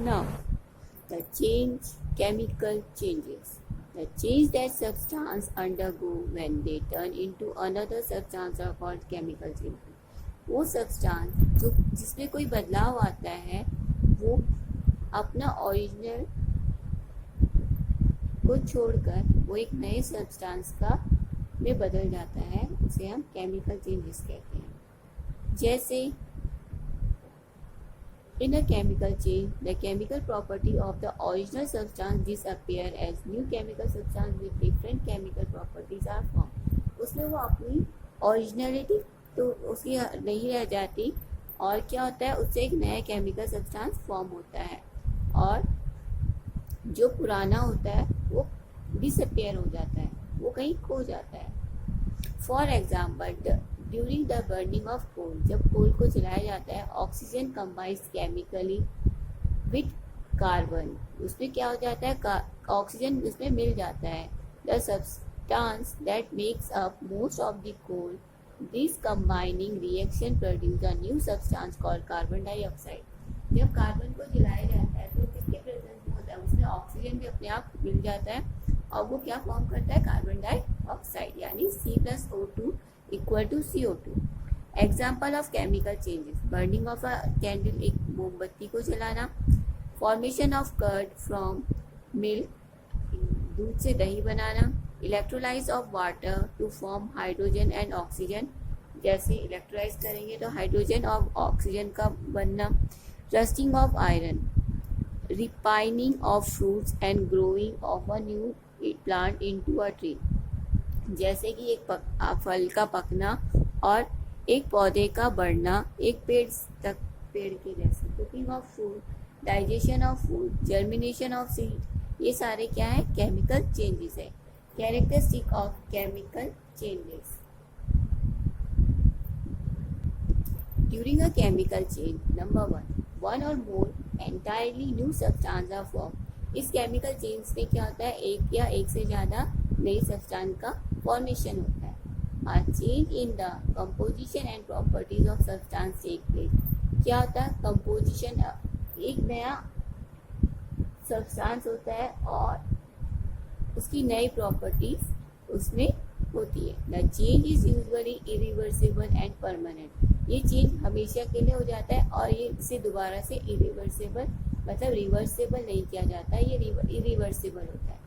Now, the change, chemical changes. The change that substance undergo when they turn into another substance are called chemical changes. वो substance जो जिसमें कोई बदलाव आता है वो अपना ओरिजिनल को छोड़कर वो एक नए सब्सटेंस का में बदल जाता है, उसे हम केमिकल चेंजेस कहते हैं। जैसे in a chemical change, the chemical property of the original substance disappear as new chemical substance with different chemical properties are formed. उसमें वो अपनी ओरिजिनलिटी तो उसकी नहीं रह जाती और क्या होता है, उससे एक नया केमिकल सब्सटेंस फॉर्म होता है और जो पुराना होता है वो डिसअपियर हो जाता है, वो कहीं खो जाता है। For example, during the burning of coal, जब कोल को जलाया जाता है, oxygen combines chemically with carbon, उसमें क्या हो जाता है, ऑक्सीजन उसमें मिल जाता है। The substance that makes up most of the coal, this combining reaction produce a new substance called carbon dioxide. जब कार्बन को जलाया जाता है तो किसके प्रेजेंस में होता है, उसमें ऑक्सीजन भी अपने आप मिल जाता है और वो क्या फॉर्म करता है, कार्बन डाइऑक्साइड, यानी C+O2 equal to CO2। Example of chemical changes, burning of a candle, एक मोमबत्ती को जलाना। Formation of curd from milk, दूध से दही बनाना। Electrolyse of water to form hydrogen and oxygen, जैसे इलेक्ट्रोलाइज करेंगे तो हाइड्रोजन और ऑक्सीजन का बनना। Rusting of iron, ripening of fruits and growing of a new plant into a tree, जैसे कि एक फल का पकना और एक पौधे का बढ़ना एक पेड़ तक, पेड़ के जैसे। Cooking of food, digestion of food, germination of seed, ये सारे क्या है, केमिकल चेंजेस है। Characteristic of chemical changes, during a chemical change, number 1 और more entirely new substance are form. इस केमिकल चेंज में क्या होता है, एक या एक से ज़्यादा नई सब्सटेंस का फॉर्मेशन होता है। A change in the composition and properties of substance take place। क्या होता है, कंपोजिशन, एक नया सब्सटेंस होता है और उसकी नई प्रॉपर्टीज उसमें होती है। The change is usually irreversible and permanent, ये चेंज हमेशा के लिए हो जाता है और ये इसे दोबारा से इरिवर्सिबल मतलब रिवर्सिबल नहीं किया जाता है, ये इरिवर्सिबल होता है।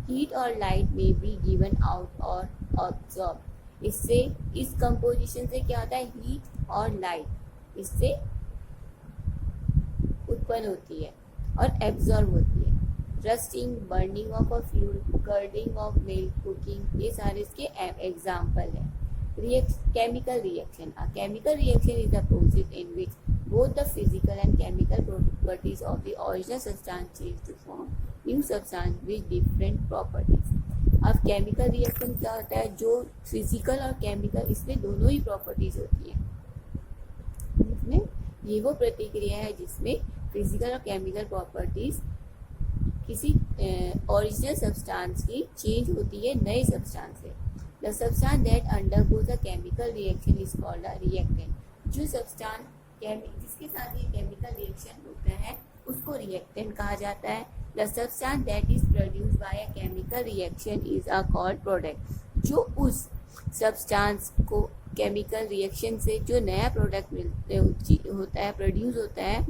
हीट और लाइट में बी गिवन आउट और ऑब्जॉर्ब, इससे इस कंपोजिशन से क्या होता है, हीट और लाइट इससे उत्पन्न होती है और एब्जॉर्ब होती है। Rusting, burning of a fuel, curding of milk, cooking, ये सारे इसके एग्जाम्पल है। Chemical reaction, a chemical reaction is the process in which both the physical and chemical properties of the original substance change to form new substance with different properties। अब chemical reaction क्या होता है, जो physical और chemical इसमें दोनों ही properties होती है, जिसमें ये वो प्रतिक्रिया है जिसमें फिजिकल और केमिकल प्रॉपर्टीज किसी ओरिजिनल सब्सटेंस की चेंज होती है नए सब्सटेंस से। The substance that undergoes a chemical reaction is called a reactant. जो सब्सटेंस जिसके साथ ये केमिकल रिएक्शन होता है उसको रिएक्टेंट कहा जाता है। The substance that is produce by a chemical reaction is a called product. जो उस सब्सटेंस को केमिकल रिएक्शन से जो नया प्रोडक्ट होता है, प्रोड्यूस होता है,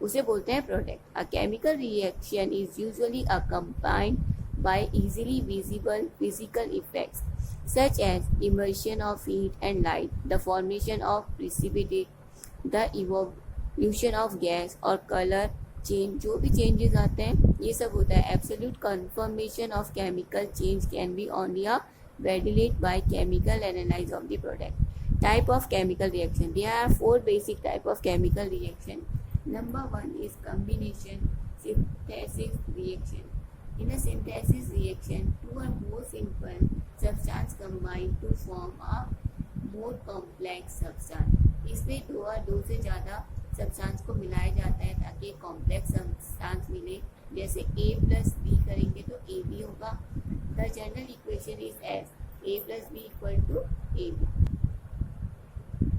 उसे बोलते हैं product. A chemical reaction is usually accompanied by easily visible physical effects such as immersion of heat and light, the formation of precipitate, the evolution of gas और color change, जो भी changes आते हैं ये सब होता है। Absolute confirmation of chemical change can be only validated by chemical analysis of the product. Type of chemical reaction, there are 4 basic type of chemical reaction. Number 1 is combination synthesis reaction. In a synthesis reaction, two or more simple substance combine to form a more complex substance। इसमें दो से ज़्यादा substance को मिलाया जाता है ताकि एक कॉम्प्लेक्स सब्सटेंस मिले। जैसे A + B करेंगे तो AB होगा। The general equation is as A + B = AB।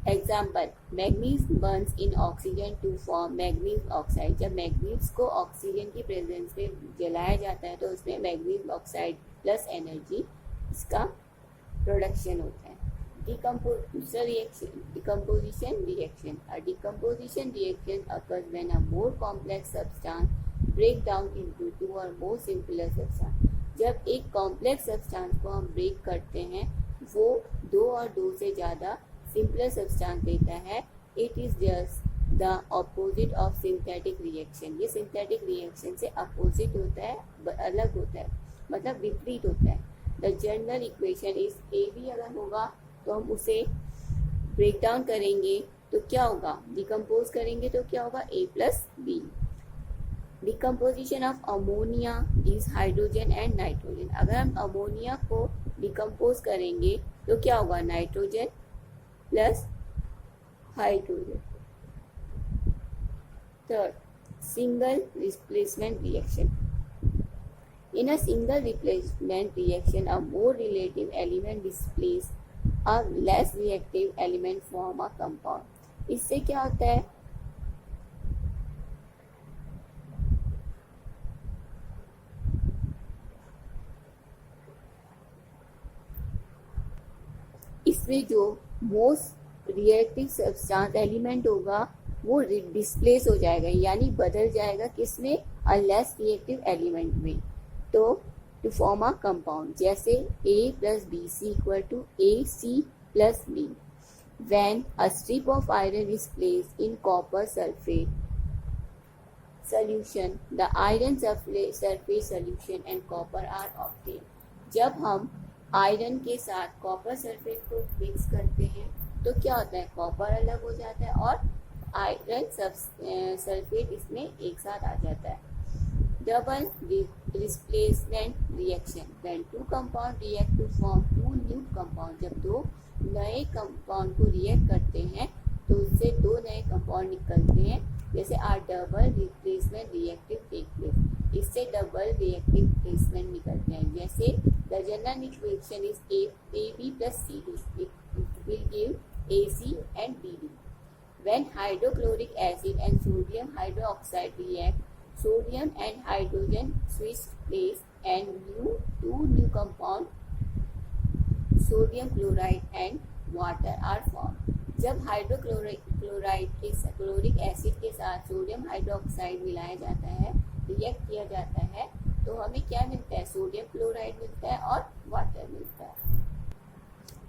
Example, manganese burns in oxygen to form manganese oxide. जब मैग्नीज को ऑक्सीजन की प्रेजेंस में जलाया जाता है तो उसमें मैग्नीज ऑक्साइड प्लस एनर्जी इसका प्रोडक्शन होता है। Decomposition reaction. A decomposition reaction occurs when a more complex substance break down into two or more simpler substance. जब एक कॉम्प्लेक्स सब्सटेंस को हम ब्रेक करते हैं वो दो और दो से ज़्यादा सिंपलर सब्सटेंस देता है। It is just the opposite of synthetic reaction. ये सिंथेटिक रिएक्शन से अपोजिट होता है, अलग होता है, मतलब विपरीत होता है। The general equation is A B अगर होगा तो हम उसे ब्रेक डाउन करेंगे तो क्या होगा, डिकम्पोज करेंगे तो क्या होगा, A plus B. Decomposition of ammonia is hydrogen and nitrogen. अगर हम अमोनिया को डिकम्पोज करेंगे तो क्या होगा, nitrogen plus hydrogen. Third, single replacement reaction. In a single replacement reaction, a more relative element displaces a less reactive element form a compound। इससे क्या होता है, इसमें जो मोस्ट रिएक्टिव सब्सटेंस एलिमेंट होगा वो डिस्प्लेस हो जाएगा, यानी बदल जाएगा किसमें, अ लेस रिएक्टिव एलिमेंट में। तो टू फॉर्म अ कंपाउंड, जैसे A plus B C equal to A C plus B. When a strip of iron is placed in copper sulphate solution, the iron surface solution and copper are obtained। जब हम iron के साथ copper sulphate को mix करते हैं तो क्या होता है, कॉपर अलग हो जाता है और आयरन सल्फेट इसमें एक साथ आ जाता है। Double replacement reaction, when two compound react to form two new compound. जब दो नए कंपाउंड को रिएक्ट करते हैं तो उससे दो नए कंपाउंड निकलते हैं, जैसे are double replacement reactive take place. इससे डबल रिएक्टिव रिप्लेसमेंट निकलते हैं। जैसे the general equation is A B plus C D, it will give A C and B D. When hydrochloric acid and sodium hydroxide react, sodium and hydrogen switch place and two new compound sodium chloride and water are formed। जब hydrochloride के chloric acid के साथ sodium hydroxide मिलाया जाता है, react किया जाता है, तो हमें क्या मिलता है, सोडियम क्लोराइड मिलता है और वाटर मिलता है।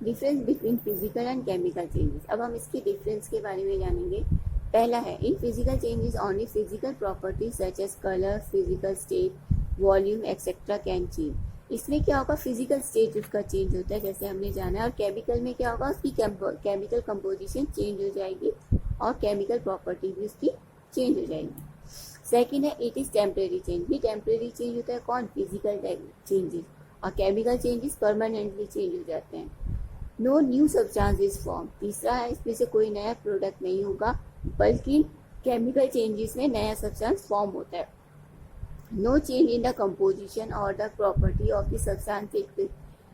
Difference between physical and chemical changes. अब हम इसके डिफरेंस के बारे में जानेंगे। पहला है, in physical changes only physical properties such as colour, physical state, volume etcetera can change. इसमें क्या होगा, फिजिकल स्टेट उसका चेंज होता है जैसे हमने जाना है, और केमिकल में क्या होगा, उसकी केमिकल कंपोजिशन चेंज हो जाएगी और केमिकल प्रॉपर्टी भी उसकी चेंज हो जाएगी। सेकेंड है, इट इज टेम्परेरी चेंज। भी टेम्परेरी चेंज होता है कौन, फिजिकल चेंजेस, और केमिकल चेंजेस परमानेंटली चेंज हो जाते हैं। No new substance is form. तीसरा है, इसमें से कोई नया प्रोडक्ट नहीं होगा बल्कि केमिकल चेंजेस में नया सब्सटेंस फॉर्म होता है। No change in the composition और the property of the substance.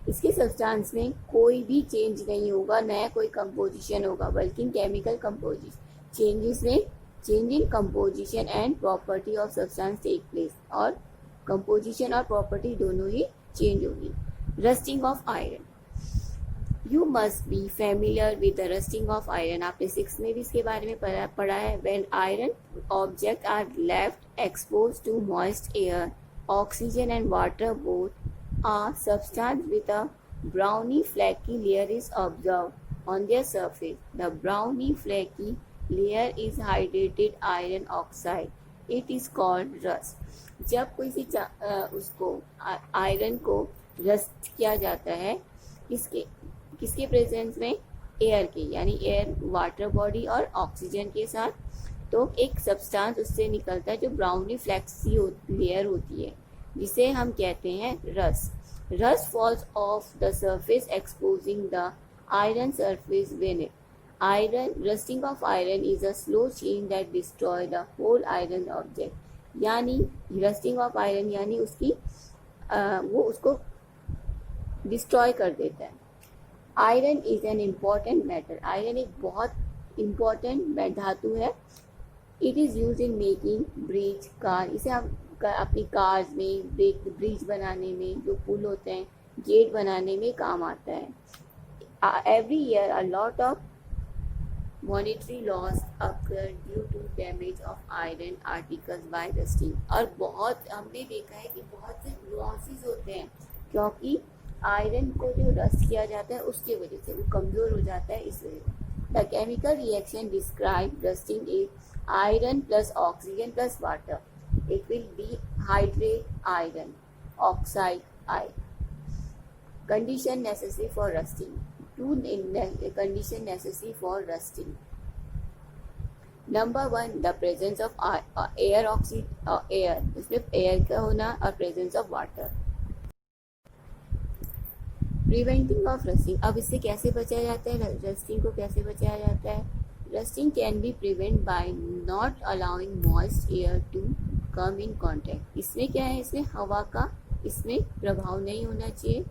इसके सब्सटेंस में कोई भी चेंज नहीं होगा, नया कोई कंपोजिशन होगा, बल्कि केमिकल कंपोजिशन चेंजेस में change in composition and property of substance take place, और कंपोजिशन और प्रॉपर्टी दोनों ही चेंज होगी। Rusting of iron, you must be familiar with the rusting of iron. आपने 6 में भी इसके बारे में पढ़ा है। When iron object are left expose to moist air, oxygen and water both, a substance with a browny flaky layer is observed on their surface. The browny flaky layer is hydrated iron oxide. It is called rust। जब कोई सी उसको iron को rust किया जाता है किसके presence में, air के, यानी एयर वाटर बॉडी और ऑक्सीजन के साथ, तो एक सब्सटेंस उससे निकलता है जो ब्राउनी फ्लैक्सी लेयर होती है, जिसे हम कहते हैं rust. Rust falls off the surface exposing the iron surface beneath। Iron, rusting of iron is a slow change that destroy the whole iron object. यानी रस्टिंग ऑफ आयरन यानी उसकी वो उसको डिस्ट्रॉय कर देता है। Iron is an important metal, iron एक बहुत इम्पॉर्टेंट धातु है। It is use in making bridge car, इसे हम अपनी कार्स में ब्रिज बनाने में, जो पुल होते हैं गेट बनाने में काम आता है। Every year a lot of monetary loss occur due to damage of iron articles by rusting, और बहुत हमने देखा है कि बहुत से लॉसेस होते हैं क्योंकि आयरन को जो रस्ट किया जाता है उसकी वजह से वो कमज़ोर हो जाता है, इस वजह से। The chemical reaction describe rusting is iron plus oxygen plus water, it will dehydrate iron oxide condition necessary for rusting. Two condition necessary for rusting. Number one, the presence of air air, इसमें air का होना और presence of water. Preventing of rusting, अब इससे कैसे बचाया जाता है, रस्टिंग को कैसे बचाया जाता है? Rusting can be prevent by not allowing moist air to come in contact. इसमें क्या है, इसमें हवा का इसमें प्रभाव नहीं होना चाहिए,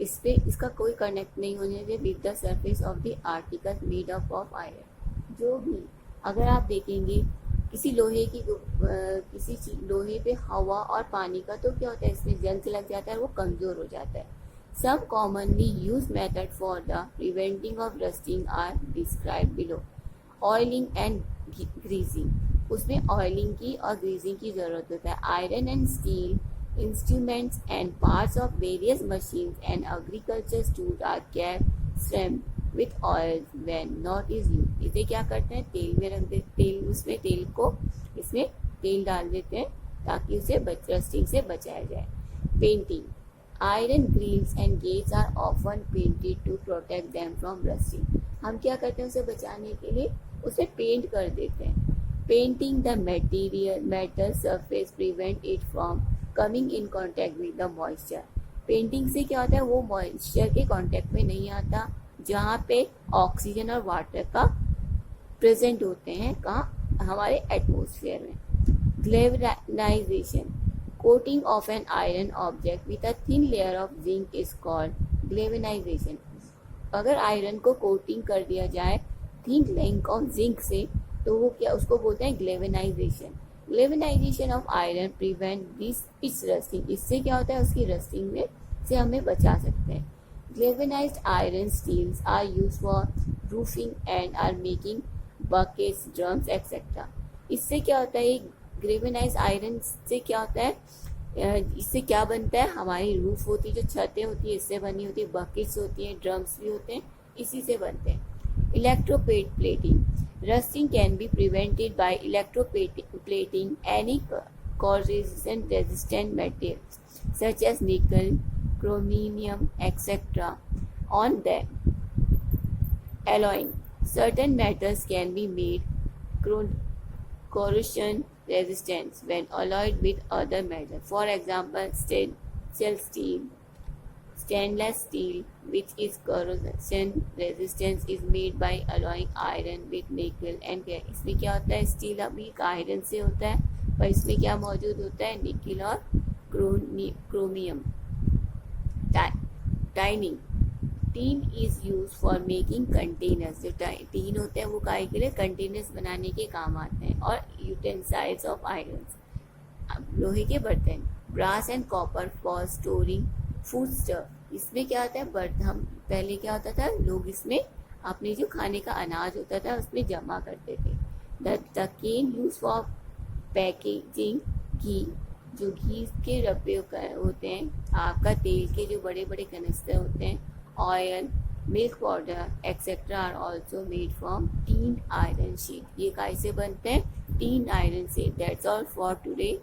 इस पे इसका कोई कनेक्ट नहीं होना चाहिए with the surface of the article made up of iron. जो भी अगर आप देखेंगे किसी लोहे की किसी लोहे पे हवा और पानी का, तो क्या होता है, इसमें जंग लग जाता है, वो कमज़ोर हो जाता है। Some commonly used method for the preventing of rusting are described below. Oiling and greasing, उसमें ऑयलिंग की और ग्रीजिंग की ज़रूरत होता है। Iron and steel instruments and parts of various machines and agriculture tools are kept streamed with oil when not is used. इसे क्या करते हैं, तेल में रख देते, तेल उसमें तेल को इसमें तेल डाल देते हैं ताकि उसे रस्टिंग से बचाया जाए। Painting, iron grills and gates are often painted to protect them from rusting. हम क्या करते हैं, उसे बचाने के लिए उसे पेंट कर देते हैं। Painting the material metal surface prevent it from coming in contact with the moisture. Painting से क्या होता है, वो मॉइस्चर के कॉन्टैक्ट में नहीं आता जहाँ पे ऑक्सीजन और वाटर का प्रेजेंट होते हैं, कहाँ, हमारे एटमोसफेयर में। ग्लेवनाइजेशन, coating of an iron object with a thin layer of zinc is called galvanization. अगर आयरन को कोटिंग कर दिया जाए थिन लेयर ऑफ जिंक से, तो वो क्या, उसको बोलते हैं galvanisation. Galvanisation of iron prevent this its rusting, इससे क्या होता है, उसकी रस्टिंग में से हमें बचा सकते हैं। Galvanised iron steels are use for roofing and are making buckets, drums etcetera. इससे क्या होता है, ग्लेवेनाइज्ड आयरन से क्या होता है, इससे क्या बनता है, हमारी रूफ होती है, जो छतें होती है इससे बनी होती है, बकेट्स होती हैं, ड्रम्स भी होते हैं, इसी से बनते हैं। Electroplating, rusting can be prevented by electroplating any corrosion resistant materials such as nickel, chromium, etc. on them. Alloying, certain metals can be made corrosion resistant when alloyed with other metals. For example, stainless steel, which is corrosion resistant, is made by alloying iron with nickel and क्या, इसमें क्या होता है, steel अभी iron से होता है, पर इसमें क्या मौजूद होता है, निकल और chromium. टाइनिंग, tin is use for making containers, जो टीन होते हैं वो काय के लिए, कंटेनर्स बनाने के काम आते हैं। और यूटेंसाइल्स ऑफ आयरन, लोहे के बर्तन। Brass and copper for storing food stuff, इसमें क्या होता है, बर्तन पहले क्या होता था, लोग इसमें अपने जो खाने का अनाज होता था उसमें जमा करते थे। The can use for packaging ghee, जो घी के डब्बे होते हैं, आपका तेल के जो बड़े बड़े कनिस्टर होते हैं, oil, milk powder etcetera are also made from tin iron sheet. ये कैसे बनते हैं, टीन आयरन से। That's all for today.